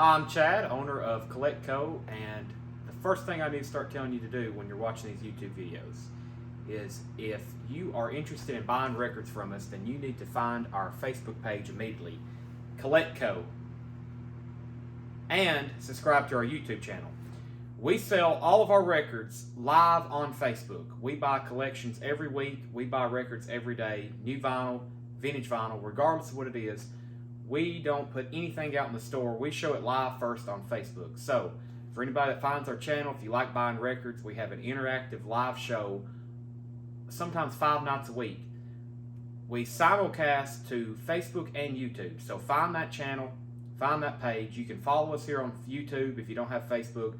Hi, I'm Chad, owner of Collect Co, and the first thing I need to start telling you to do when you're watching these YouTube videos is if you are interested in buying records from us, then you need to find our Facebook page immediately, Collect Co, and subscribe to our YouTube channel. We sell all of our records live on Facebook. We buy collections every week. We buy records every day, new vinyl, vintage vinyl, regardless of what it is. We don't put anything out in the store. We show it live first on Facebook. So, for anybody that finds our channel, if you like buying records, we have an interactive live show, sometimes 5 nights a week. We simulcast to Facebook and YouTube. So find that channel, find that page. You can follow us here on YouTube if you don't have Facebook.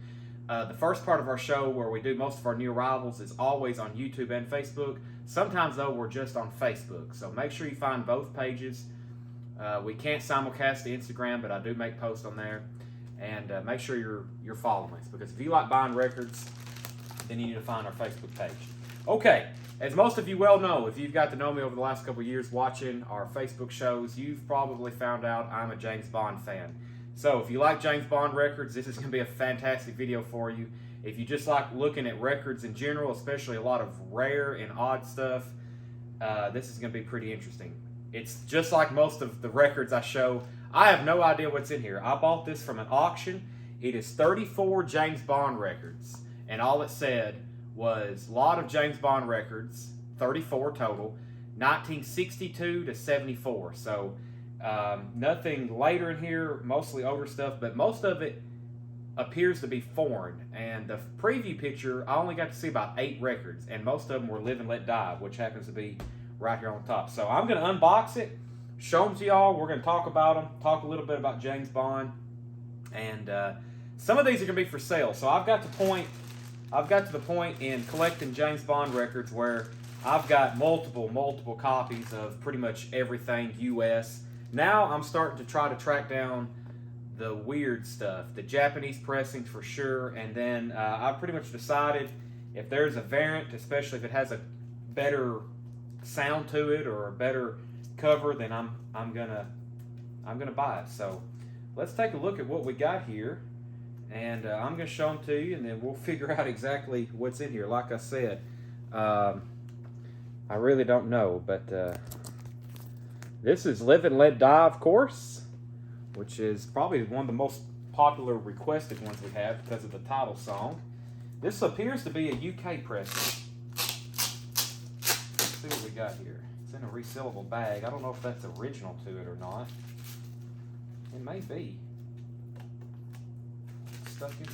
The first part of our show, where we do most of our new arrivals, is always on YouTube and Facebook. Sometimes, though, we're just on Facebook. So make sure you find both pages. We can't simulcast to Instagram, but I do make posts on there. And make sure you're following us, because if you like buying records, then you need to find our Facebook page. Okay, as most of you well know, if you've got to know me over the last couple of years watching our Facebook shows, you've probably found out I'm a James Bond fan. So if you like James Bond records, this is going to be a fantastic video for you. If you just like looking at records in general, especially a lot of rare and odd stuff, this is going to be pretty interesting. It's just like most of the records I show. I have no idea what's in here. I bought this from an auction. It is 34 James Bond records, and all it said was a lot of James Bond records, 34 total, 1962 to 74. So nothing later in here, mostly older stuff, but most of it appears to be foreign. And the preview picture, I only got to see about 8 records, and most of them were Live and Let Die, which happens to be right here on the top. So I'm going to unbox it, show them to y'all. We're going to talk about them, talk a little bit about James Bond, and some of these are going to be for sale. So I've got to the point in collecting James Bond records where I've got multiple copies of pretty much everything U.S. Now I'm starting to try to track down the weird stuff, the Japanese pressings for sure, and then I've pretty much decided if there's a variant, especially if it has a better sound to it or a better cover, then I'm gonna buy it. So let's take a look at what we got here, and I'm gonna show them to you, and then we'll figure out exactly what's in here. Like I said, I really don't know, but this is Live and Let Die, of course, which is probably one of the most popular requested ones we have because of the title song. This appears to be a UK pressing. Let's see what we got here. It's in a resealable bag. I don't know if that's original to it or not. It may be. It's stuck in there.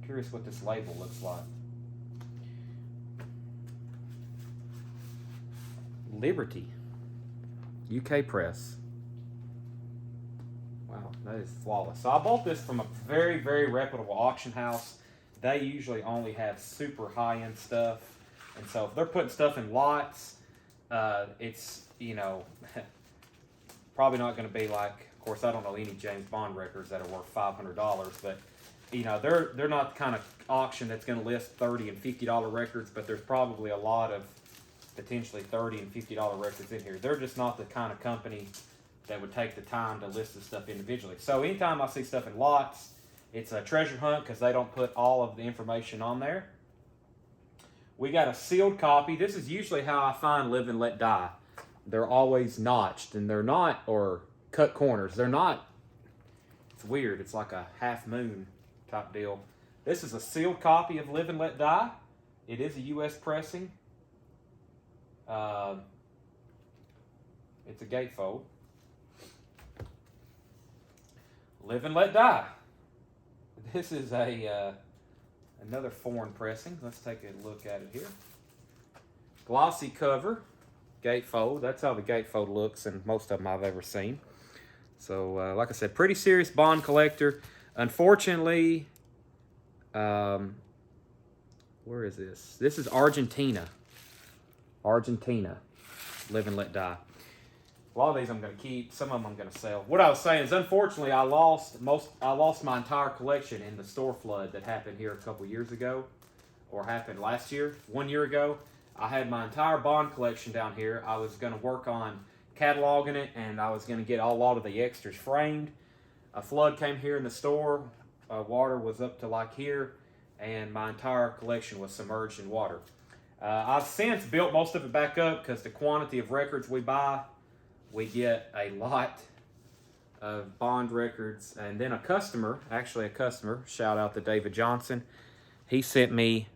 Curious what this label looks like. Liberty, UK press. Wow, that is flawless. So I bought this from a very reputable auction house. They usually only have super high-end stuff, and so if they're putting stuff in lots, it's, you know, probably not going to be like, of course, I don't know any James Bond records that are worth $500, but you know, they're not the kind of auction that's going to list $30 and $50 records, but there's probably a lot of potentially $30 and $50 records in here. They're just not the kind of company that would take the time to list the stuff individually. So anytime I see stuff in lots, it's a treasure hunt because they don't put all of the information on there. We got a sealed copy. This is usually how I find Live and Let Die. They're always notched, and they're not, or cut corners. They're not, it's weird. It's like a half moon type deal. This is a sealed copy of Live and Let Die. It is a U.S. pressing. It's a gatefold. Live and Let Die. This is a another foreign pressing. Let's take a look at it here. Glossy cover, gatefold. That's how the gatefold looks, and most of them I've ever seen. So, like I said, pretty serious Bond collector. Unfortunately, where is this? This is Argentina. Argentina. Live and Let Die. A lot of these I'm going to keep. Some of them I'm going to sell. What I was saying is, unfortunately, I lost my entire collection in the store flood that happened here a couple years ago, or happened last year, 1 year ago. I had my entire Bond collection down here. I was going to work on cataloging it, and I was going to get a lot of the extras framed. A flood came here in the store. Water was up to like here, and my entire collection was submerged in water. I've since built most of it back up because the quantity of records we buy, we get a lot of Bond records. And then a customer, shout out to David Johnson, he sent me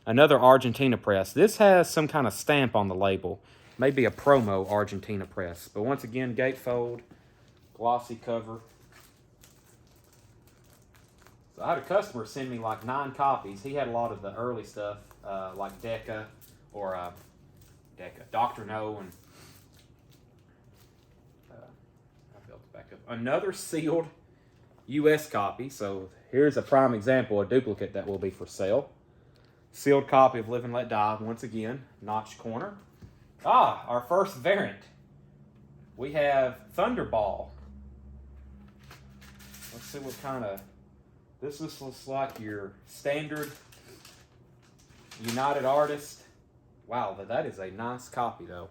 another Argentina press. This has some kind of stamp on the label, maybe a promo Argentina press. But once again, gatefold, glossy cover. So I had a customer send me like 9 copies. He had a lot of the early stuff, like Decca or Dr. No, and I built it back up. Another sealed U.S. copy. So here's a prime example, a duplicate that will be for sale. Sealed copy of Live and Let Die. Once again, notched corner. Our first variant. We have Thunderball. Let's see what kind of. This looks like your standard United Artists. Wow, that is a nice copy, though.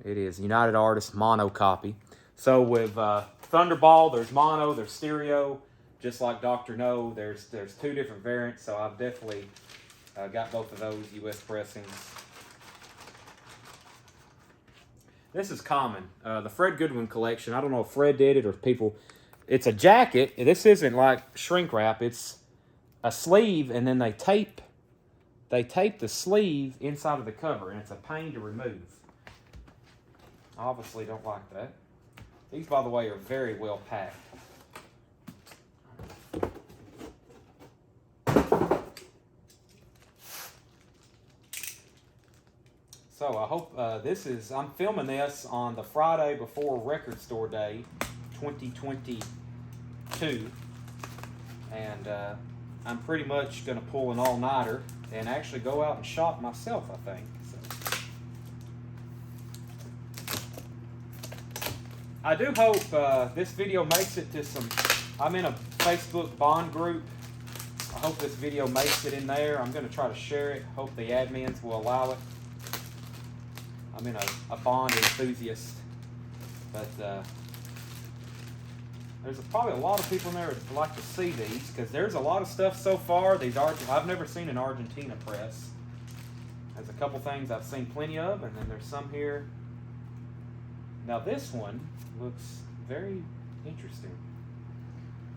It is United Artists mono copy. So with Thunderball, there's mono, there's stereo. Just like Dr. No, there's 2 different variants. So I've definitely got both of those U.S. pressings. This is common. The Fred Goodwin collection. I don't know if Fred did it or if people. It's a jacket. This isn't like shrink wrap. It's a sleeve, and then they tape the sleeve inside of the cover, and it's a pain to remove. I obviously don't like that. These, by the way, are very well packed. So I hope I'm filming this on the Friday before Record Store Day, 2022. And I'm pretty much going to pull an all-nighter and actually go out and shop myself, I think. So. I do hope this video makes it to some. I'm in a Facebook Bond group. I hope this video makes it in there. I'm going to try to share it. Hope the admins will allow it. I'm in a Bond enthusiast, but there's probably a lot of people in there that would like to see these, because there's a lot of stuff so far. I've never seen an Argentina press. There's a couple things I've seen plenty of, and then there's some here. Now this one looks very interesting.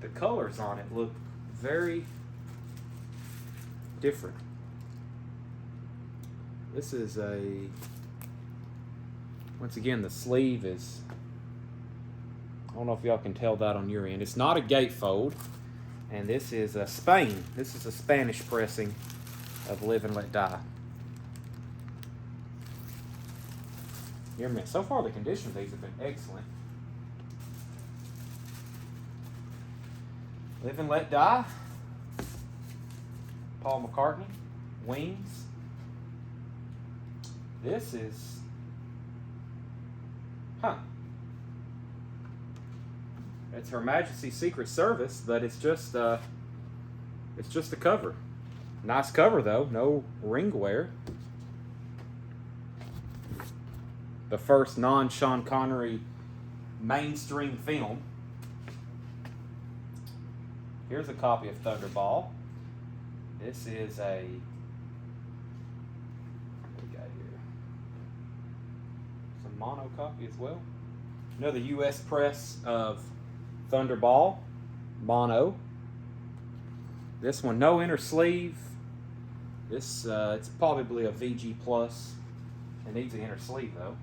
The colors on it look very different. This is once again, the sleeve is, I don't know if y'all can tell that on your end. It's not a gatefold, and this is Spain. This is a Spanish pressing of Live and Let Die. So far, the condition of these have been excellent. Live and Let Die. Paul McCartney. Wings. This is. It's Her Majesty's Secret Service, but it's just a cover. Nice cover though, no ring wear. The first non-Sean Connery mainstream film. Here's a copy of Thunderball. This is what we got here? Some mono copy as well. Another U.S. press of Thunderball, mono. This one, no inner sleeve. This, it's probably a VG Plus. It needs an inner sleeve though.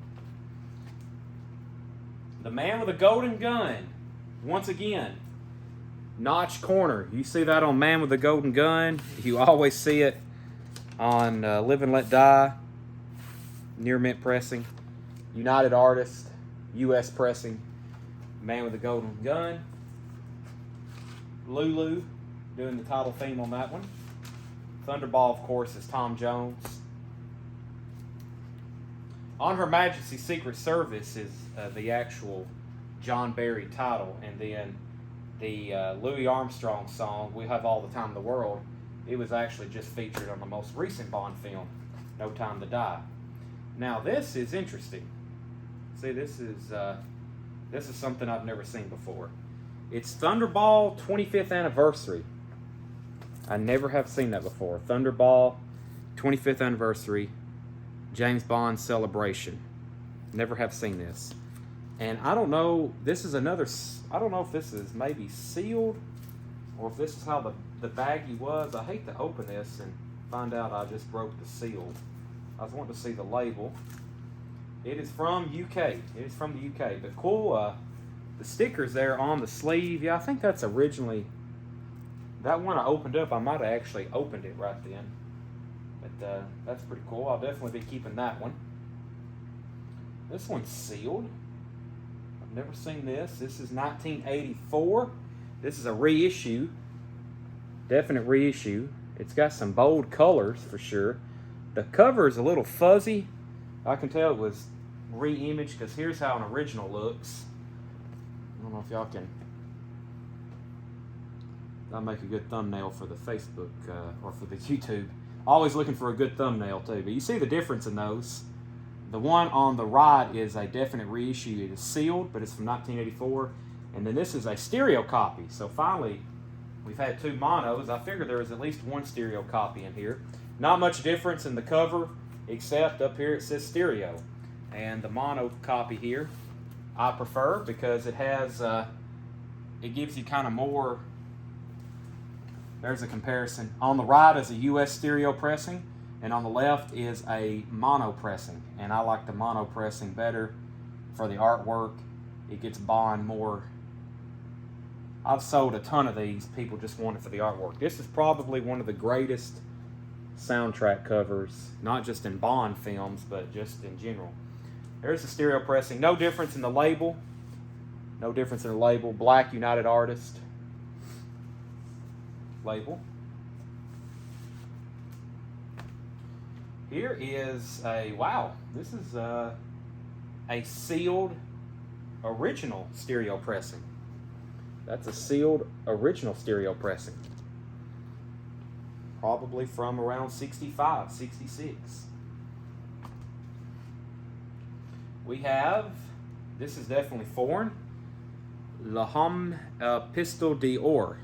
The Man with a Golden Gun. Once again, notch corner. You see that on Man with a Golden Gun. You always see it on Live and Let Die. Near mint pressing. United Artists. U.S. pressing. Man with a Golden Gun. Lulu doing the title theme on that one. Thunderball, of course, is Tom Jones. On Her Majesty's Secret Service is the actual John Barry title, and then the Louis Armstrong song, We Have All the Time in the World, it was actually just featured on the most recent Bond film, No Time to Die. Now this is interesting. See, this is something I've never seen before. It's Thunderball 25th anniversary. I never have seen that before. Thunderball 25th anniversary, James Bond celebration. Never have seen this. And I don't know, this is another, I don't know if this is maybe sealed or if this is how the baggie was. I hate to open this and find out I just broke the seal. I was wanting to see the label. It is from UK. It is from the UK. But cool, the stickers there on the sleeve. Yeah, I think that's originally, that one I opened up, I might have actually opened it right then. But that's pretty cool. I'll definitely be keeping that one. This one's sealed. I've never seen this. This is 1984. This is a reissue. Definite reissue. It's got some bold colors for sure. The cover is a little fuzzy. I can tell it was re-imaged because here's how an original looks. I don't know if y'all can. That'll make a good thumbnail for the Facebook or for the YouTube. Always looking for a good thumbnail too. But you see the difference in those. The one on the right is a definite reissue. It is sealed, but it's from 1984. And then this is a stereo copy. So finally, we've had two monos. I figured there was at least one stereo copy in here. Not much difference in the cover, except up here it says stereo. And the mono copy here, I prefer because it has, it gives you kind of more. There's a comparison. On the right is a US stereo pressing, and on the left is a mono pressing. And I like the mono pressing better for the artwork. It gets Bond more. I've sold a ton of these. People just want it for the artwork. This is probably one of the greatest soundtrack covers, not just in Bond films, but just in general. There's the stereo pressing. No difference in the label. No difference in the label. Black United Artist label. Here is a, wow, this is a sealed original stereo pressing. That's a sealed original stereo pressing. Probably from around 65, 66. We have, this is definitely foreign, L'Homme Pistole d'Or.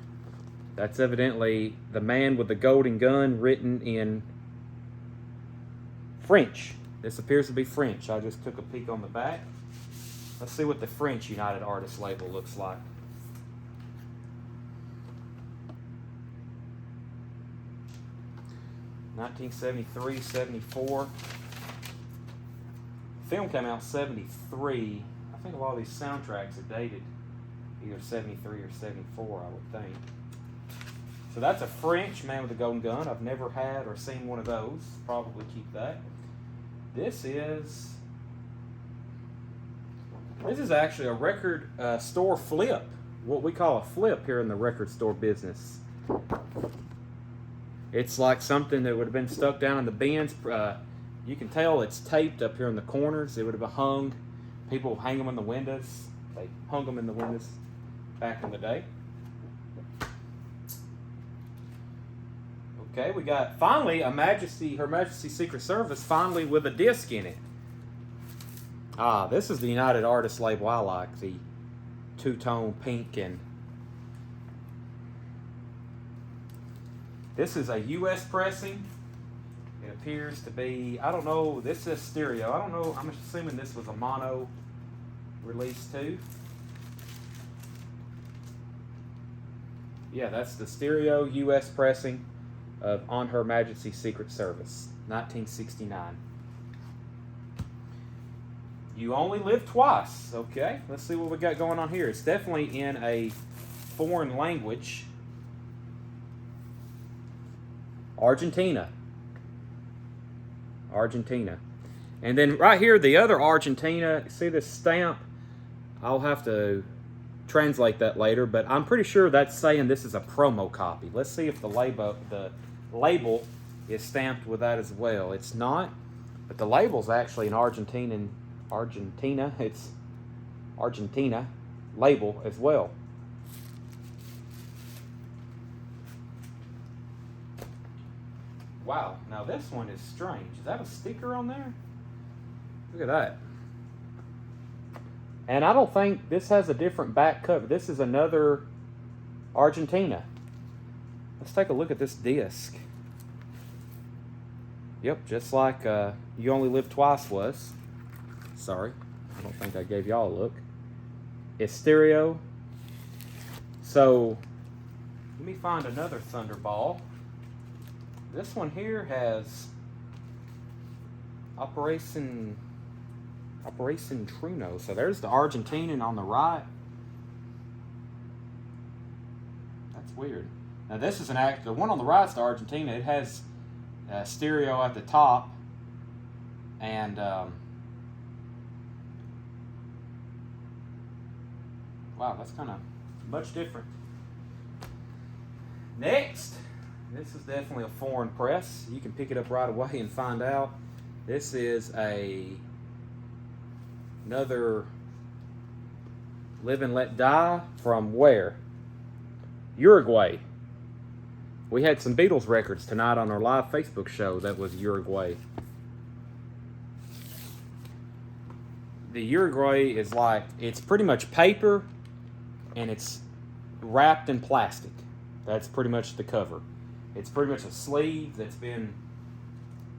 That's evidently the man with the golden gun written in French. This appears to be French. I just took a peek on the back. Let's see what the French United Artists label looks like. (1973, 74). Film came out 73. I think a lot of these soundtracks are dated either 73 or 74, I would think. So that's a French Man with a Golden Gun. I've never had or seen one of those. Probably keep that. This is actually a record store flip. What we call a flip here in the record store business. It's like something that would have been stuck down in the bins. You can tell it's taped up here in the corners. It would have been hung. People hang them in the windows. They hung them in the windows back in the day. Okay, we got finally Her Majesty Secret Service finally with a disc in it. This is the United Artists label I like. The two-tone pink and this is a US pressing. It appears to be, I don't know, this is stereo. I don't know, I'm assuming this was a mono release too. Yeah, that's the stereo US pressing of On Her Majesty's Secret Service, 1969. You Only Live Twice. Okay, let's see what we got going on here. It's definitely in a foreign language. Argentina. And then right here, the other Argentina. See this stamp? I'll have to translate that later, but I'm pretty sure that's saying this is a promo copy. Let's see if the label is stamped with that as well. It's not, but the label's actually an Argentina. It's Argentina label as well. Wow, now this one is strange. Is that a sticker on there? Look at that. And I don't think this has a different back cover. This is another Argentina. Let's take a look at this disc. Yep, just like You Only Live Twice was. Sorry, I don't think I gave y'all a look. It's stereo. So, let me find another Thunderball. This one here has Operation Truno. So there's the Argentinian on the right. That's weird. Now this is the one on the right is the Argentina. It has stereo at the top, and wow, that's kind of much different. Next, this is definitely a foreign press. You can pick it up right away and find out. This is another Live and Let Die from where? Uruguay. We had some Beatles records tonight on our live Facebook show that was Uruguay. The Uruguay is like, it's pretty much paper and it's wrapped in plastic. That's pretty much the cover. It's pretty much a sleeve that's been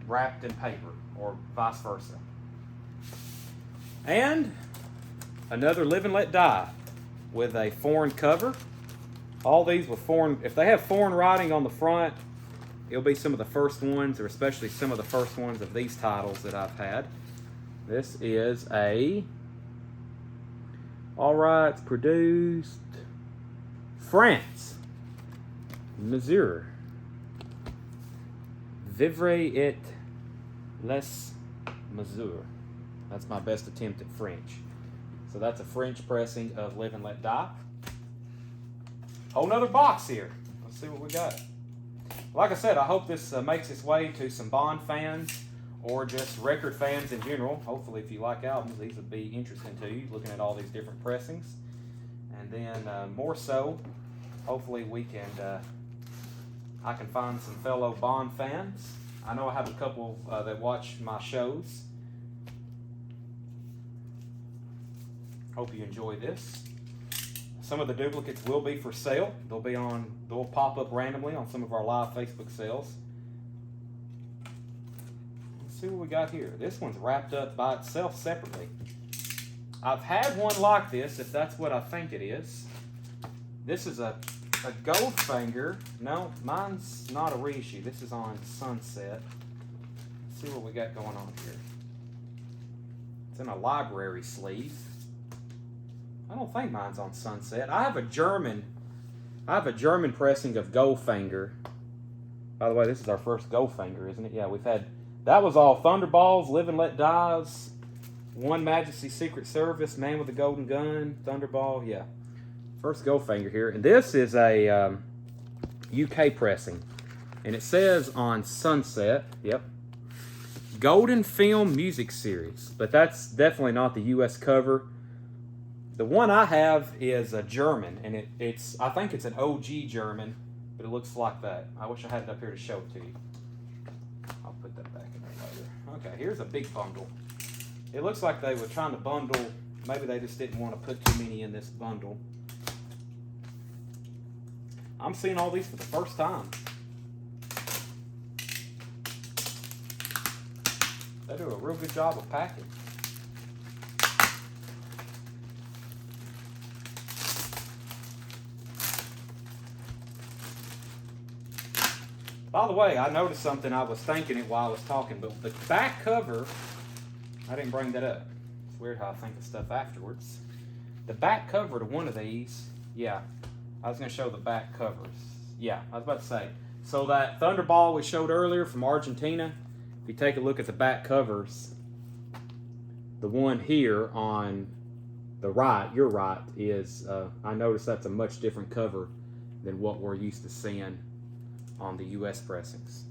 wrapped in paper, or vice versa. And another Live and Let Die with a foreign cover. All these with foreign, if they have foreign writing on the front, it'll be some of the first ones, or especially some of the first ones of these titles that I've had. This is all rights produced, France, Missouri. Vivre et les mesures. That's my best attempt at French. So that's a French pressing of Live and Let Die. Whole nother box here. Let's see what we got. Like I said, I hope this makes its way to some Bond fans or just record fans in general. Hopefully, if you like albums, these would be interesting to you, looking at all these different pressings. And then more so, hopefully I can find some fellow Bond fans. I know I have a couple that watch my shows. Hope you enjoy this. Some of the duplicates will be for sale. They'll pop up randomly on some of our live Facebook sales. Let's see what we got here. This one's wrapped up by itself separately. I've had one like this, if that's what I think it is. This is a Goldfinger. No, mine's not a reissue. This is on Sunset. Let's see what we got going on here. It's in a library sleeve. I don't think mine's on Sunset. I have a German pressing of Goldfinger. By the way, this is our first Goldfinger, isn't it? Yeah, that was all Thunderballs, Live and Let Dies, One Majesty Secret Service, Man with the Golden Gun, Thunderball, yeah. First Goldfinger here. And this is a UK pressing. And it says on Sunset, yep, Golden Film Music Series. But that's definitely not the US cover. The one I have is a German, and I think it's an OG German, but it looks like that. I wish I had it up here to show it to you. I'll put that back in there later. Okay, here's a big bundle. It looks like they were trying to bundle, maybe they just didn't want to put too many in this bundle. I'm seeing all these for the first time. They do a real good job of packing. By the way, I noticed something. I was thinking it while I was talking, but the back cover, I didn't bring that up. It's weird how I think of stuff afterwards. The back cover to one of these, yeah, I was going to show the back covers. Yeah, I was about to say. So that Thunderball we showed earlier from Argentina, if you take a look at the back covers, the one here on the right, your right, is, I noticed that's a much different cover than what we're used to seeing on the US pressings.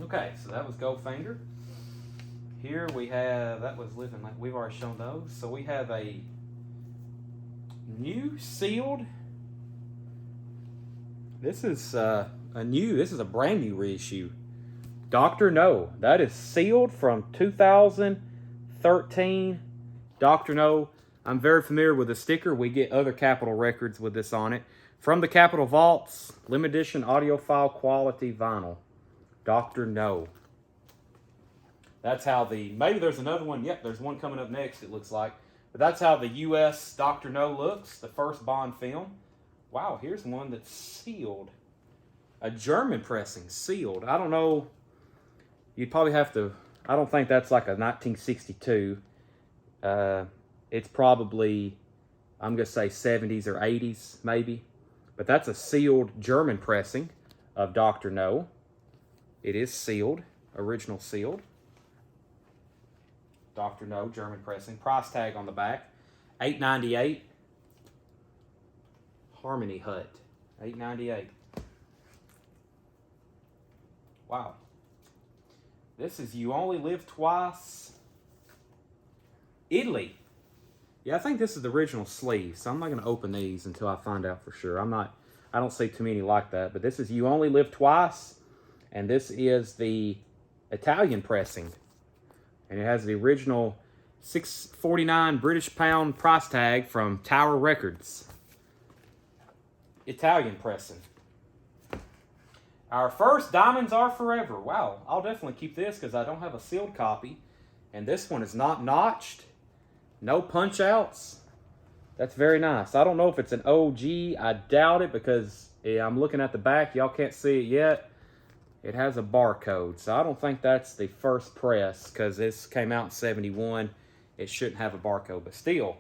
Okay, so that was Goldfinger. Here we have, that was Live and Let, we've already shown those. So we have a new sealed, this is a brand new reissue. Dr. No, that is sealed from 2000 2013 Dr. No. I'm very familiar with the sticker. We get other Capitol records with this on it. From the Capitol Vaults, limited edition audiophile quality vinyl. Dr. No. That's how maybe there's another one. Yep, there's one coming up next, it looks like. But that's how the U.S. Dr. No looks, the first Bond film. Wow, here's one that's sealed. A German pressing, sealed. I don't know. You'd probably have to, I don't think that's like a 1962. It's probably, I'm going to say 70s or 80s, maybe. But that's a sealed German pressing of Dr. No. It is sealed, original sealed. Dr. No, German pressing. Price tag on the back, $8.98. Harmony Hut, $8.98. Wow. This is You Only Live Twice. Italy. Yeah, I think this is the original sleeve, so I'm not going to open these until I find out for sure. I don't see too many like that, but this is You Only Live Twice, and this is the Italian pressing. And it has the original $6.49 British pound price tag from Tower Records. Italian pressing. Our first Diamonds Are Forever. Wow, I'll definitely keep this because I don't have a sealed copy. And this one is not notched. No punch outs. That's very nice. I don't know if it's an OG. I doubt it because I'm looking at the back. Y'all can't see it yet. It has a barcode, so I don't think that's the first press because this came out in 71. It shouldn't have a barcode, but still,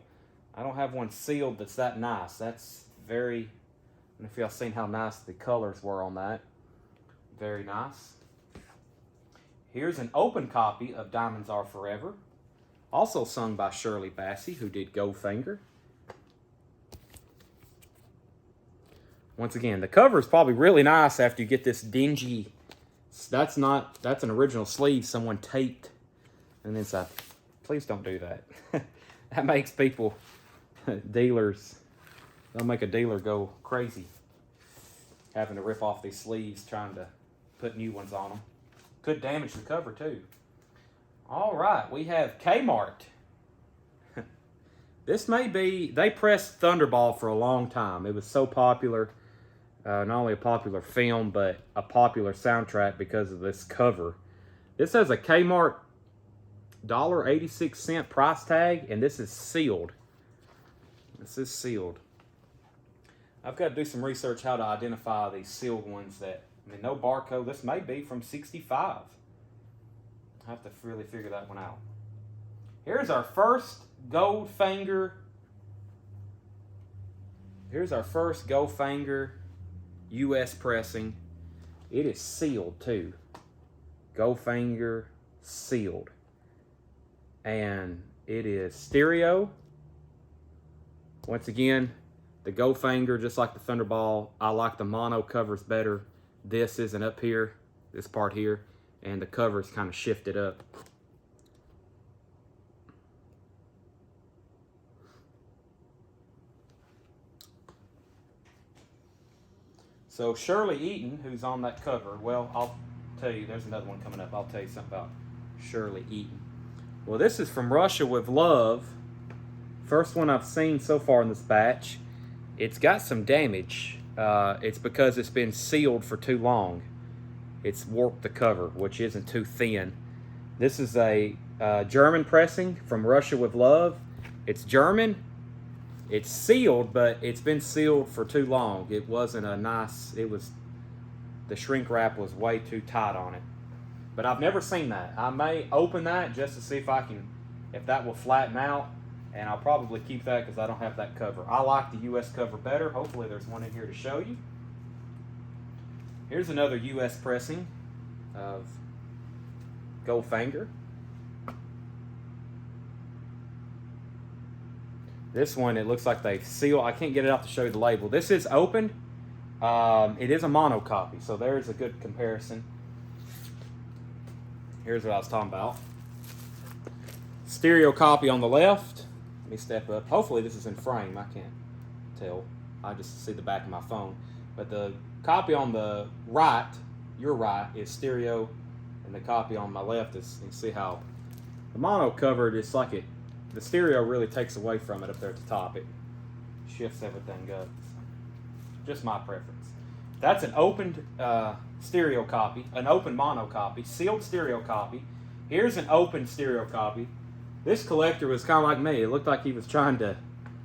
I don't have one sealed that's that nice. That's very, I don't know if y'all seen how nice the colors were on that. Very nice. Here's an open copy of Diamonds Are Forever, also sung by Shirley Bassey, who did Goldfinger. Once again, the cover is probably really nice after you get this dingy. That's an original sleeve someone taped and inside. Please don't do that. That makes people, dealers, that'll make a dealer go crazy. Having to rip off these sleeves, trying to put new ones on them. Could damage the cover too. All right, we have Kmart. This may be, they pressed Thunderball for a long time. It was so popular. Not only a popular film, but a popular soundtrack because of this cover. This has a Kmart $1.86 price tag, and this is sealed. This is sealed. I've got to do some research how to identify these sealed ones that, no barcode. This may be from 65. I have to really figure that one out. Here's our first Goldfinger. Here's our first Goldfinger U.S. pressing. It is sealed too. Goldfinger sealed. And it is stereo. Once again, the Goldfinger, just like the Thunderball, I like the mono covers better. This isn't up here, this part here, and the cover is kind of shifted up. So Shirley Eaton, who's on that cover, well, I'll tell you, there's another one coming up. I'll tell you something about Shirley Eaton. Well, this is From Russia with Love. First one I've seen so far in this batch. It's got some damage. It's because it's been sealed for too long. It's warped the cover, which isn't too thin. This is a German pressing, From Russia with Love. It's German. It's sealed, but it's been sealed for too long. It wasn't a nice, the shrink wrap was way too tight on it. But I've never seen that. I may open that just to see if that will flatten out, and I'll probably keep that because I don't have that cover. I like the U.S. cover better. Hopefully there's one in here to show you. Here's another U.S. pressing of Goldfinger. This one, it looks like they've sealed. I can't get it out to show you the label. This is open. It is a mono copy, so there's a good comparison. Here's what I was talking about. Stereo copy on the left. Let me step up. Hopefully this is in frame. I can't tell. I just see the back of my phone. But the copy on the right, your right, is stereo, and the copy on my left is, you can see how The mono covered, it's like the stereo really takes away from it up there at the top. It shifts everything up. Just my preference. That's an opened stereo copy, an open mono copy, sealed stereo copy. Here's an open stereo copy. This collector was kind of like me. It looked like he was trying to,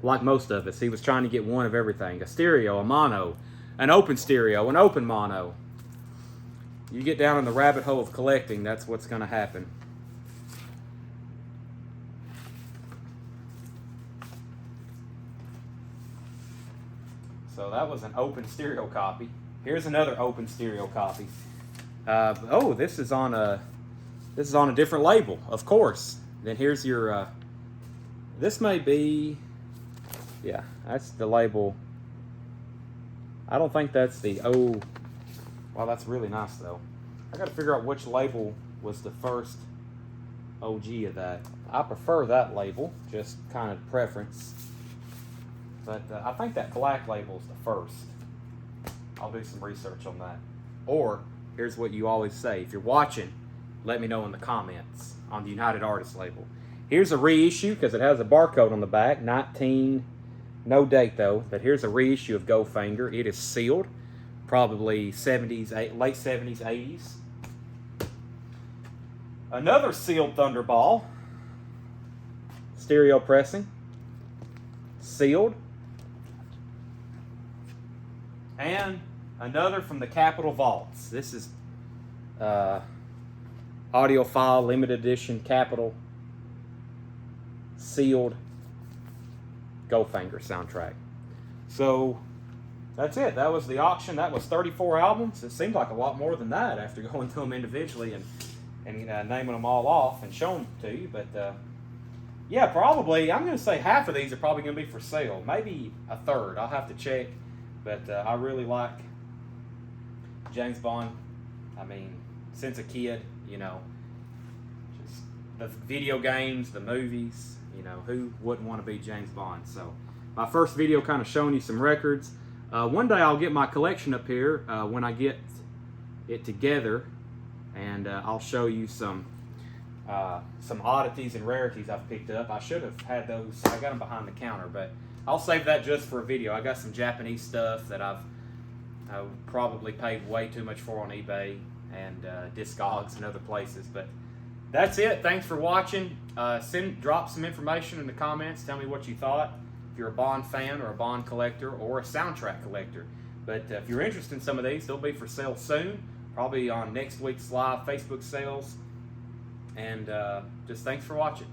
like most of us, he was trying to get one of everything. A stereo, a mono, an open stereo, an open mono. You get down in the rabbit hole of collecting, that's what's going to happen. So that was an open stereo copy. Here's another open stereo copy. Oh, this is on a different label, of course. Then here's your. This may be. Yeah, that's the label. I don't think that's the O. Wow, that's really nice though. I got to figure out which label was the first OG of that. I prefer that label, just kind of preference. But I think that black label is the first. I'll do some research on that. Or, here's what you always say. If you're watching, let me know in the comments on the United Artists label. Here's a reissue, because it has a barcode on the back. 19, no date though, but here's a reissue of Goldfinger. It is sealed, probably 70s, late 70s, 80s. Another sealed Thunderball. Stereo pressing. Sealed. And another from the Capitol Vaults. This is audiophile limited edition Capitol sealed Goldfinger soundtrack. So that's it. That was the auction. That was 34 albums. It seemed like a lot more than that after going through them individually and naming them all off and showing them to you. But yeah, probably I'm going to say half of these are probably going to be for sale. Maybe a third. I'll have to check. But I really like James Bond. I mean, since a kid, you know, just the video games, the movies, you know, who wouldn't want to be James Bond? So my first video kind of showing you some records. One day I'll get my collection up here when I get it together, and I'll show you some oddities and rarities I've picked up. I should have had those. I got them behind the counter, but I'll save that just for a video. I got some Japanese stuff that I've probably paid way too much for on eBay and Discogs and other places. But that's it. Thanks for watching. Drop some information in the comments. Tell me what you thought. If you're a Bond fan or a Bond collector or a soundtrack collector. But if you're interested in some of these, they'll be for sale soon. Probably on next week's live Facebook sales. And just thanks for watching.